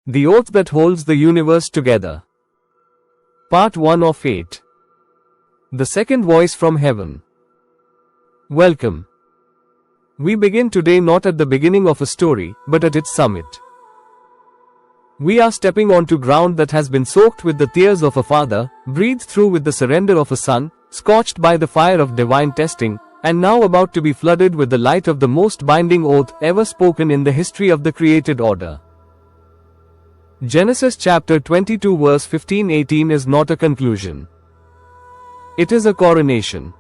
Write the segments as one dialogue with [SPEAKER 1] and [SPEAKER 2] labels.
[SPEAKER 1] The Oath That Holds the Universe Together. Part 1 of 8. The Second Voice from Heaven. Welcome. We begin today not at the beginning of a story, but at its summit. We are stepping onto ground that has been soaked with the tears of a father, breathed through with the surrender of a son, scorched by the fire of divine testing, and now about to be flooded with the light of the most binding oath ever spoken in the history of the created order. Genesis chapter 22 verse 15-18 is not a conclusion. It is a coronation.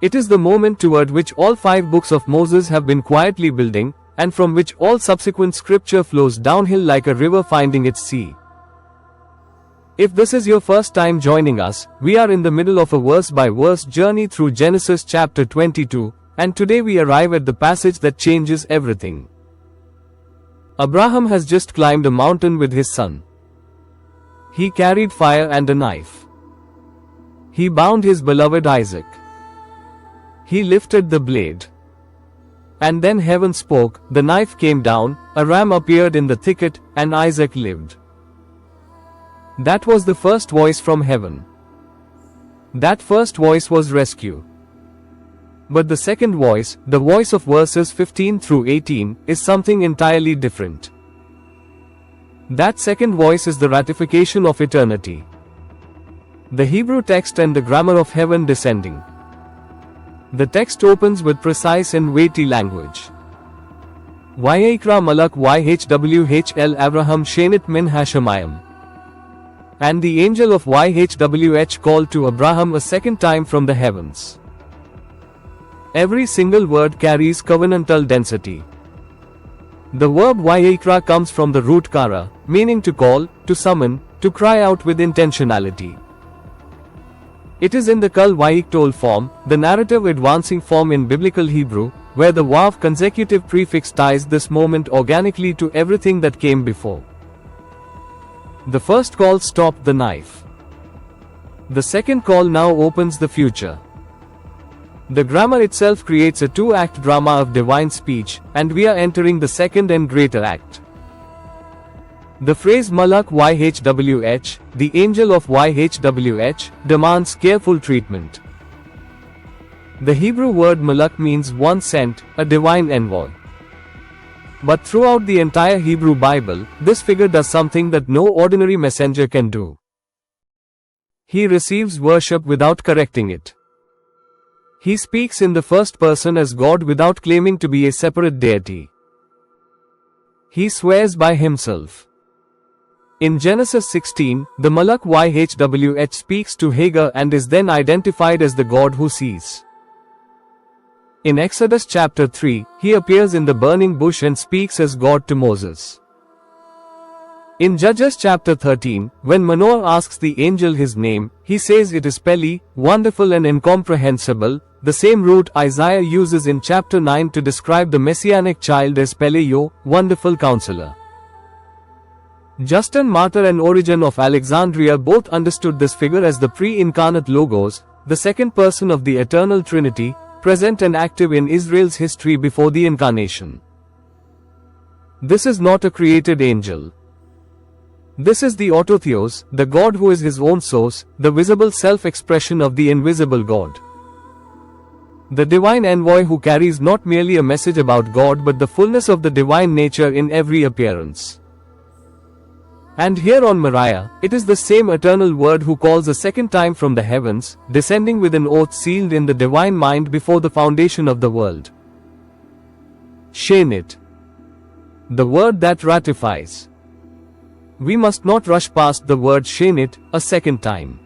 [SPEAKER 1] It is the moment toward which all 5 books of Moses have been quietly building, and from which all subsequent scripture flows downhill like a river finding its sea. If this is your first time joining us, we are in the middle of a verse-by-verse journey through Genesis chapter 22, and today we arrive at the passage that changes everything. Abraham has just climbed a mountain with his son. He carried fire and a knife. He bound his beloved Isaac. He lifted the blade. And then heaven spoke, the knife came down, a ram appeared in the thicket, and Isaac lived. That was the first voice from heaven. That first voice was rescue. But the second voice, the voice of verses 15 through 18, is something entirely different. That second voice is the ratification of eternity. The Hebrew text and the grammar of heaven descending. The text opens with precise and weighty language. Vayyiqra malakh YHWH Abraham shenit min Hashemayim. And the angel of YHWH called to Abraham a second time from the heavens. Every single word carries covenantal density. The verb vayyiqra comes from the root kara, meaning to call, to summon, to cry out with intentionality. It is in the kal wayyiqtol form, the narrative advancing form in biblical Hebrew, where the vav consecutive prefix ties this moment organically to everything that came before. The first call stopped the knife. The second call now opens the future. The grammar itself creates a 2-act drama of divine speech, and we are entering the second and greater act. The phrase malakh YHWH, the angel of YHWH, demands careful treatment. The Hebrew word malakh means one sent, a divine envoy. But throughout the entire Hebrew Bible, this figure does something that no ordinary messenger can do. He receives worship without correcting it. He speaks in the first person as God without claiming to be a separate deity. He swears by himself. In Genesis 16, the malakh YHWH speaks to Hagar and is then identified as the God who sees. In Exodus chapter 3, he appears in the burning bush and speaks as God to Moses. In Judges chapter 13, when Manoah asks the angel his name, he says it is Peli, wonderful and incomprehensible, the same root Isaiah uses in chapter 9 to describe the messianic child as Peleio, wonderful counselor. Justin Martyr and Origen of Alexandria both understood this figure as the pre-incarnate Logos, the second person of the eternal Trinity, present and active in Israel's history before the incarnation. This is not a created angel. This is the Autotheos, the God who is his own source, the visible self-expression of the invisible God. The divine envoy who carries not merely a message about God but the fullness of the divine nature in every appearance. And here on Moriah, it is the same eternal word who calls a second time from the heavens, descending with an oath sealed in the divine mind before the foundation of the world. Shenit. The word that ratifies. We must not rush past the word shenit a second time.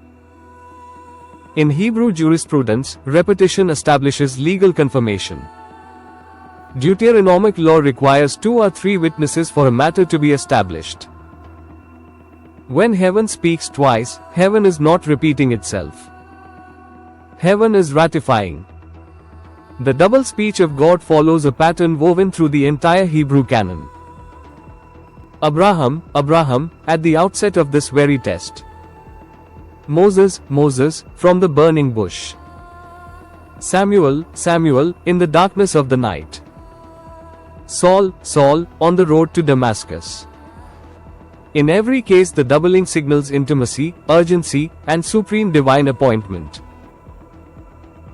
[SPEAKER 1] In Hebrew jurisprudence, repetition establishes legal confirmation. Deuteronomic law requires 2 or 3 witnesses for a matter to be established. When heaven speaks twice, heaven is not repeating itself. Heaven is ratifying. The double speech of God follows a pattern woven through the entire Hebrew canon. Abraham, Abraham, at the outset of this very test. Moses, Moses, from the burning bush. Samuel, Samuel, in the darkness of the night. Saul, Saul, on the road to Damascus. In every case, the doubling signals intimacy, urgency, and supreme divine appointment.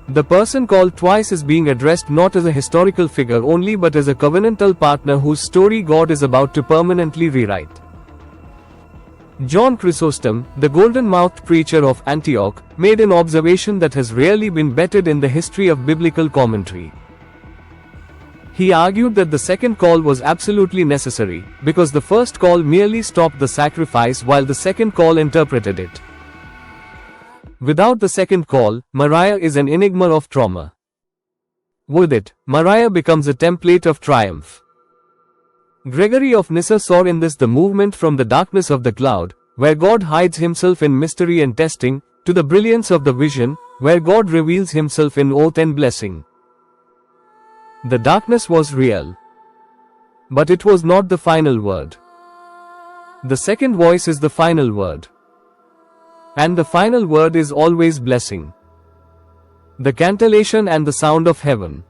[SPEAKER 1] The person called twice is being addressed not as a historical figure only but as a covenantal partner whose story God is about to permanently rewrite. John Chrysostom, the golden-mouthed preacher of Antioch, made an observation that has rarely been bettered in the history of biblical commentary. He argued that the second call was absolutely necessary, because the first call merely stopped the sacrifice while the second call interpreted it. Without the second call, Moriah is an enigma of trauma. With it, Moriah becomes a template of triumph. Gregory of Nyssa saw in this the movement from the darkness of the cloud, where God hides himself in mystery and testing, to the brilliance of the vision, where God reveals himself in oath and blessing. The darkness was real. But it was not the final word. The second voice is the final word. And the final word is always blessing. The cantillation and the sound of heaven.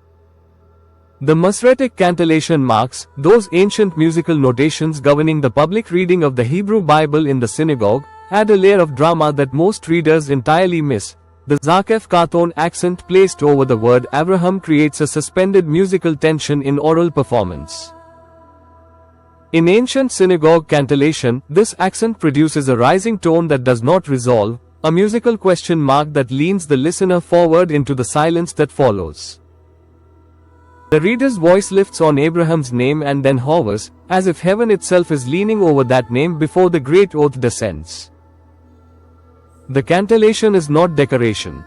[SPEAKER 1] The Masoretic cantillation marks, those ancient musical notations governing the public reading of the Hebrew Bible in the synagogue, add a layer of drama that most readers entirely miss. The Zaqeph Qaton accent placed over the word Abraham creates a suspended musical tension in oral performance. In ancient synagogue cantillation, this accent produces a rising tone that does not resolve, a musical question mark that leans the listener forward into the silence that follows. The reader's voice lifts on Abraham's name and then hovers, as if heaven itself is leaning over that name before the great oath descends. The cantillation is not decoration.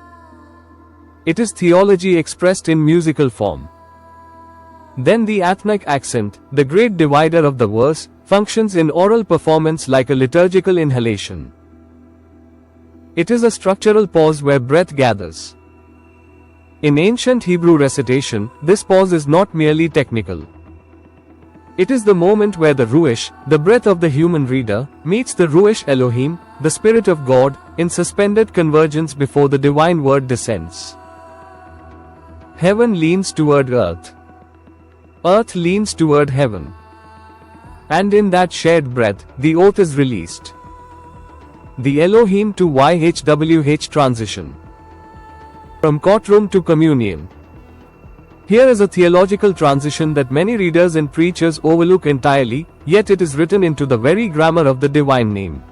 [SPEAKER 1] It is theology expressed in musical form. Then the Athnach accent, the great divider of the verse, functions in oral performance like a liturgical inhalation. It is a structural pause where breath gathers. In ancient Hebrew recitation, this pause is not merely technical. It is the moment where the ruach, the breath of the human reader, meets the ruach Elohim, the Spirit of God, in suspended convergence before the divine word descends. Heaven leans toward earth. Earth leans toward heaven. And in that shared breath, the oath is released. The Elohim to YHWH transition. From courtroom to communion. Here is a theological transition that many readers and preachers overlook entirely, yet it is written into the very grammar of the divine name.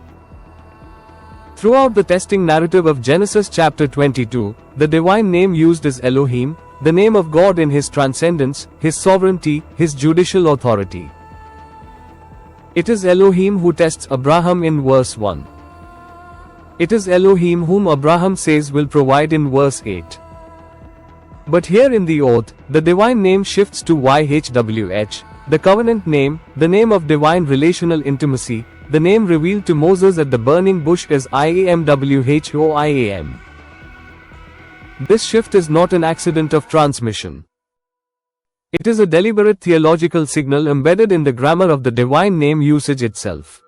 [SPEAKER 1] Throughout the testing narrative of Genesis chapter 22, the divine name used is Elohim, the name of God in his transcendence, his sovereignty, his judicial authority. It is Elohim who tests Abraham in verse 1. It is Elohim whom Abraham says will provide in verse 8. But here in the oath, the divine name shifts to YHWH, the covenant name, the name of divine relational intimacy. The name revealed to Moses at the burning bush is IAMWHOIAM. This shift is not an accident of transmission. It is a deliberate theological signal embedded in the grammar of the divine name usage itself.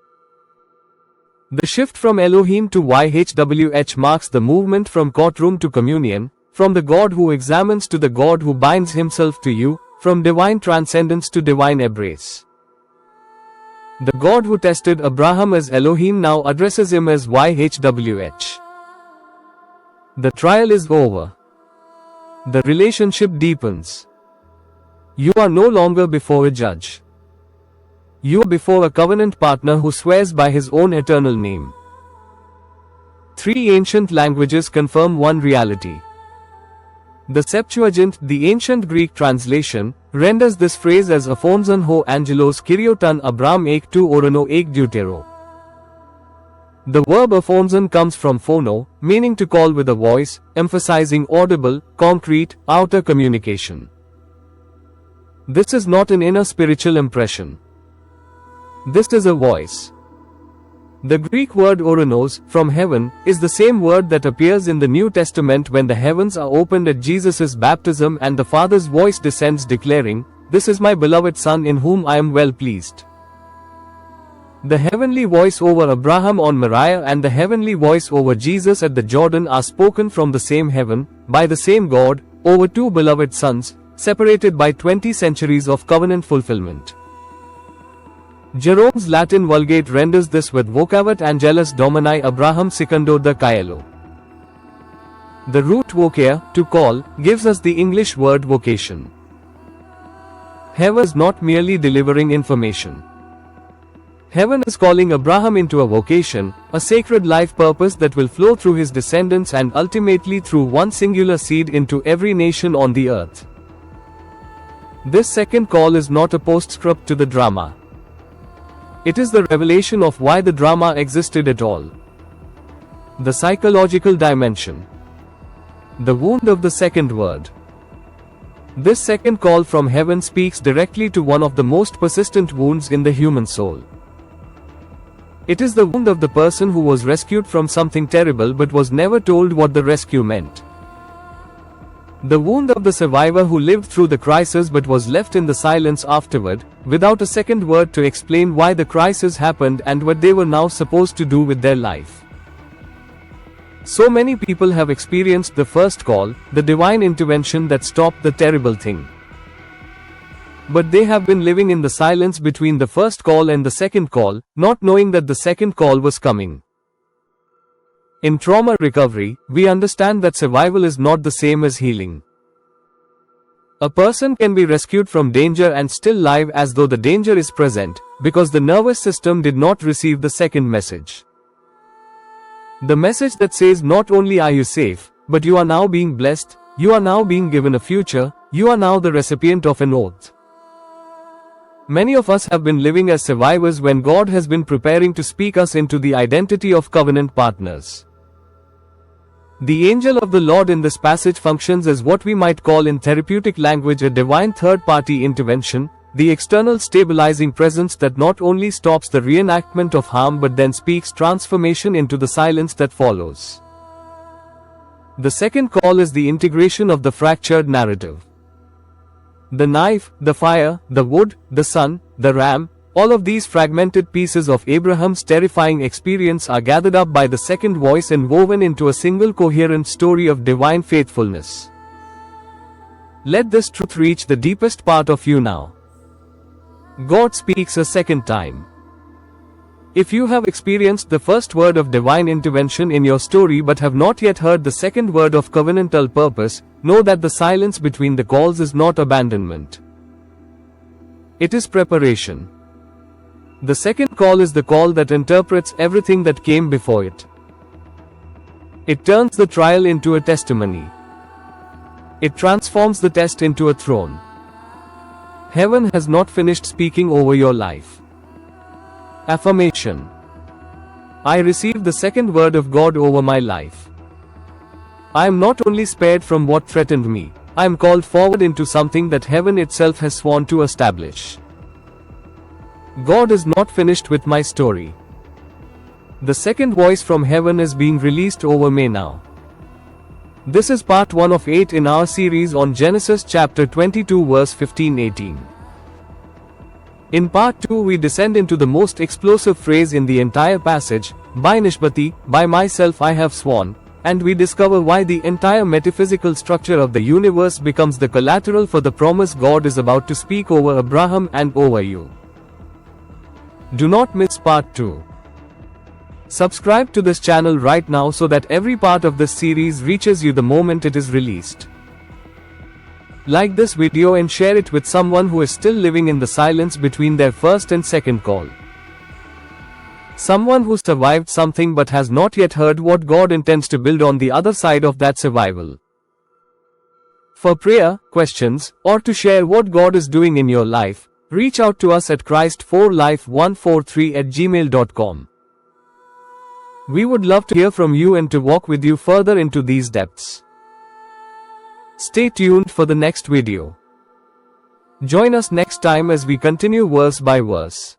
[SPEAKER 1] The shift from Elohim to YHWH marks the movement from courtroom to communion, from the God who examines to the God who binds himself to you, from divine transcendence to divine embrace. The God who tested Abraham as Elohim now addresses him as YHWH. The trial is over. The relationship deepens. You are no longer before a judge. You are before a covenant partner who swears by his own eternal name. Three ancient languages confirm one reality. The Septuagint, the ancient Greek translation, renders this phrase as Aphonson ho angelos kiriotan Abram ek tu orono ek deutero. The verb aphonson comes from phono, meaning to call with a voice, emphasizing audible, concrete, outer communication. This is not an inner spiritual impression. This is a voice. The Greek word oronos, from heaven, is the same word that appears in the New Testament when the heavens are opened at Jesus' baptism and the Father's voice descends declaring, "This is my beloved Son in whom I am well pleased." The heavenly voice over Abraham on Moriah and the heavenly voice over Jesus at the Jordan are spoken from the same heaven, by the same God, over two beloved sons, separated by 20 centuries of covenant fulfillment. Jerome's Latin Vulgate renders this with vocavat angelus domini Abraham secundo de caelo. The root vocare, to call, gives us the English word vocation. Heaven is not merely delivering information. Heaven is calling Abraham into a vocation, a sacred life purpose that will flow through his descendants and ultimately through one singular seed into every nation on the earth. This second call is not a postscript to the drama. It is the revelation of why the drama existed at all. The psychological dimension. The wound of the second word. This second call from heaven speaks directly to one of the most persistent wounds in the human soul. It is the wound of the person who was rescued from something terrible but was never told what the rescue meant. The wound of the survivor who lived through the crisis but was left in the silence afterward, without a second word to explain why the crisis happened and what they were now supposed to do with their life. So many people have experienced the first call, the divine intervention that stopped the terrible thing. But they have been living in the silence between the first call and the second call, not knowing that the second call was coming. In trauma recovery, we understand that survival is not the same as healing. A person can be rescued from danger and still live as though the danger is present, because the nervous system did not receive the second message. The message that says not only are you safe, but you are now being blessed, you are now being given a future, you are now the recipient of an oath. Many of us have been living as survivors when God has been preparing to speak us into the identity of covenant partners. The angel of the Lord in this passage functions as what we might call in therapeutic language a divine third-party intervention, the external stabilizing presence that not only stops the reenactment of harm but then speaks transformation into the silence that follows. The second call is the integration of the fractured narrative. The knife, the fire, the wood, the sun, the ram, all of these fragmented pieces of Abraham's terrifying experience are gathered up by the second voice and woven into a single coherent story of divine faithfulness. Let this truth reach the deepest part of you now. God speaks a second time. If you have experienced the first word of divine intervention in your story but have not yet heard the second word of covenantal purpose, know that the silence between the calls is not abandonment. It is preparation. The second call is the call that interprets everything that came before it. It turns the trial into a testimony. It transforms the test into a throne. Heaven has not finished speaking over your life. Affirmation. I received the second word of God over my life. I am not only spared from what threatened me, I am called forward into something that heaven itself has sworn to establish. God is not finished with my story. The second voice from heaven is being released over me now. This is part 1 of 8 in our series on Genesis chapter 22 verse 15-18. In part 2 we descend into the most explosive phrase in the entire passage, by nishbati, by myself I have sworn, and we discover why the entire metaphysical structure of the universe becomes the collateral for the promise God is about to speak over Abraham and over you. Do not miss part 2. Subscribe to this channel right now so that every part of this series reaches you the moment it is released. Like this video and share it with someone who is still living in the silence between their first and second call. Someone who survived something but has not yet heard what God intends to build on the other side of that survival. For prayer, questions, or to share what God is doing in your life, reach out to us at christ4life143@gmail.com. We would love to hear from you and to walk with you further into these depths. Stay tuned for the next video. Join us next time as we continue verse by verse.